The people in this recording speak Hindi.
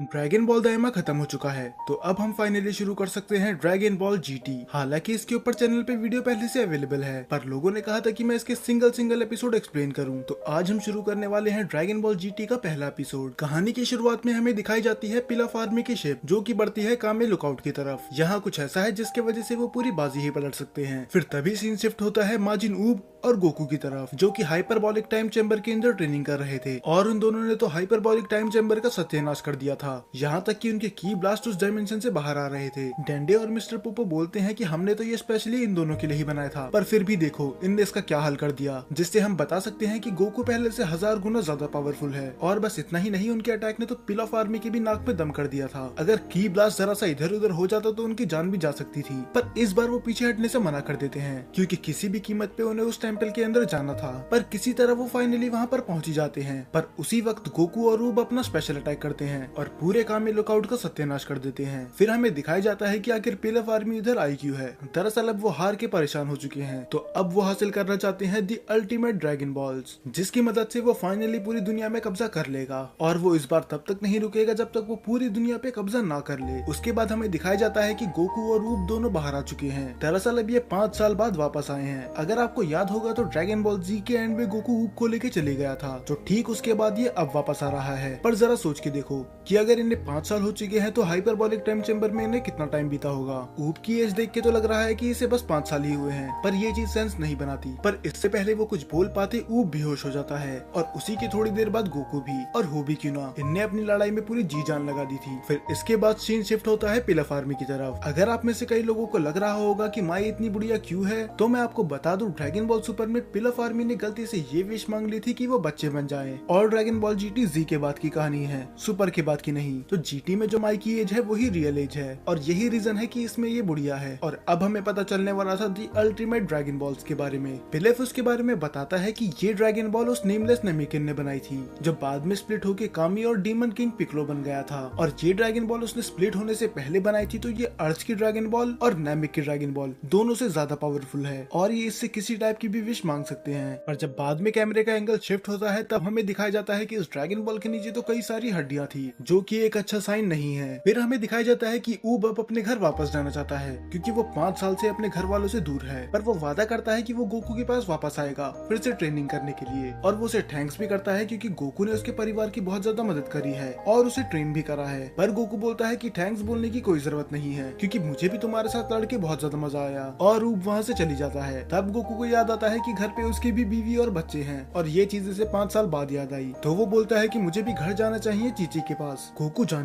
ड्रैगन बॉल दायमा खत्म हो चुका है, तो अब हम फाइनली शुरू कर सकते हैं ड्रैगन बॉल जीटी। हालांकि इसके ऊपर चैनल पे वीडियो पहले से अवेलेबल है, पर लोगों ने कहा था कि मैं इसके सिंगल एपिसोड एक्सप्लेन करूं, तो आज हम शुरू करने वाले हैं ड्रैगन बॉल जीटी का पहला एपिसोड। कहानी की शुरुआत में हमें दिखाई जाती है पिलफ आर्मी की शिप, जो की बढ़ती है कामे लुकआउट की तरफ। यहाँ कुछ ऐसा है जिसके वजह से वो पूरी बाजी ही पलट सकते हैं। फिर तभी सीन शिफ्ट होता है माजिन ऊब और गोकू की तरफ, जो कि हाइपरबॉलिक टाइम चैम्बर के अंदर ट्रेनिंग कर रहे थे, और उन दोनों ने तो हाइपरबॉलिक टाइम चैम्बर का सत्यानाश कर दिया था। यहाँ तक कि उनके की ब्लास्ट उस डायमेंशन से बाहर आ रहे थे। डेंडे और मिस्टर पोपो बोलते हैं कि हमने तो ये स्पेशली इन दोनों के लिए ही बनाया था, पर फिर भी देखो इनने इसका क्या हाल कर दिया, जिससे हम बता सकते हैं कि गोकू पहले से 1000 गुना ज्यादा पावरफुल है। और बस इतना ही नहीं, उनके अटैक ने तो पिलफ आर्मी की भी नाक पे दम कर दिया था। अगर की ब्लास्ट जरा सा इधर उधर हो जाता तो उनकी जान भी जा सकती थी, पर इस बार वो पीछे हटने से मना कर देते हैं, क्योंकि किसी भी कीमत पे उन्हें उस टेंपल के अंदर जाना था। पर किसी तरह वो फाइनली वहाँ पर पहुंच ही जाते हैं। पर उसी वक्त गोकू और रूब अपना स्पेशल अटैक करते हैं और पूरे कामे लुकआउट का सत्यानाश कर देते हैं। फिर हमें दिखाया जाता है कि आखिर पिलफ आर्मी इधर आई क्यों है। दरअसल अब वो हार के परेशान हो चुके हैं, तो अब वो हासिल करना चाहते हैं दी अल्टीमेट ड्रैगन बॉल्स, जिसकी मदद से वो फाइनली पूरी दुनिया में कब्जा कर लेगा। और वो इस बार तब तक नहीं रुकेगा जब तक वो पूरी दुनिया पे कब्जा ना कर ले। उसके बाद हमें दिखाया जाता है कि गोकू और रूब दोनों बाहर आ चुके हैं। दरअसल अब ये 5 साल बाद वापस आए हैं। अगर आपको याद होगा तो ड्रैगन बॉल जी के एंड में गोकू ऊब को लेके चले गया था, जो ठीक उसके बाद ये अब वापस आ रहा है। पर जरा सोच के देखो कि अगर इन्हें 5 साल हो चुके हैं तो हाइपरबॉलिक टाइम चैम्बर में इन्हें कितना टाइम बीता होगा। ऊब की एज देख के तो लग रहा है कि इसे बस 5 साल ही हुए हैं, पर ये चीज सेंस नहीं बनाती। पर इससे पहले वो कुछ बोल पाते ऊब बेहोश हो जाता है, और उसी की थोड़ी देर बाद गोकू भी, और हो भी क्यों ना, इनने अपनी लड़ाई में पूरी जी जान लगा दी थी। फिर इसके बाद सीन शिफ्ट होता है पिलफ आर्मी की तरफ। अगर आप में से कई लोगों को लग रहा होगा कि माई इतनी बुढ़िया क्यों है, तो मैं आपको बता दूं, ड्रैगन बॉल सुपर में पिलफ आर्मी ने गलती से ये विश मांग ली थी कि वो बच्चे बन जाएं। और ड्रैगन बॉल जीटी जी के बाद की कहानी है, सुपर के बाद की नहीं। तो जीटी में जो माई की एज है वही रियल एज है, और यही रीजन है कि इसमें ये बुढ़िया है। और अब हमें पता चलने वाला था दी अल्टीमेट ड्रैगन बॉल्स के बारे में। पिलेफ उसके बारे में बताता है कि ये ड्रैगन बॉल उस नेमलेस नेमिकिन ने बनाई थी, जो बाद में स्प्लिट होकर कामी और डीमन किंग पिक्लो बन गया था। और ये ड्रैगन बॉल उसने स्प्लिट होने से पहले बनाई थी, तो ये अर्थ की ड्रैगन बॉल और नेमिक की ड्रैगन बॉल दोनों से ज्यादा पावरफुल है, और ये इससे किसी टाइप की भी विश मांग सकते हैं। पर जब बाद में कैमरे का एंगल शिफ्ट होता है, तब हमें दिखाया जाता है कि इस ड्रैगन बॉल के नीचे तो कई सारी हड्डियां थी, जो कि एक अच्छा साइन नहीं है। फिर हमें दिखाया जाता है कि ऊब अब अपने घर वापस जाना चाहता है, क्योंकि वो 5 साल से अपने घर वालों से दूर है। पर वो वादा करता है कि वो गोकू के पास वापस आएगा फिर से ट्रेनिंग करने के लिए, और वो उसे थैंक्स भी करता है क्योंकि गोकू ने उसके परिवार की बहुत ज्यादा मदद करी है और उसे ट्रेन भी करा है। पर गोकू बोलता है कि थैंक्स बोलने की कोई जरूरत नहीं है, क्योंकि मुझे भी तुम्हारे साथ लड़के बहुत ज्यादा मजा आया। और ऊब वहाँ से चली जाता है। तब गोकू को याद आता है कि घर पे उसकी भी बीवी और बच्चे हैं, और ये चीज इसे 5 साल बाद याद आई। तो वो बोलता है कि मुझे भी घर जाना चाहिए चीची के पास। गोकू जाने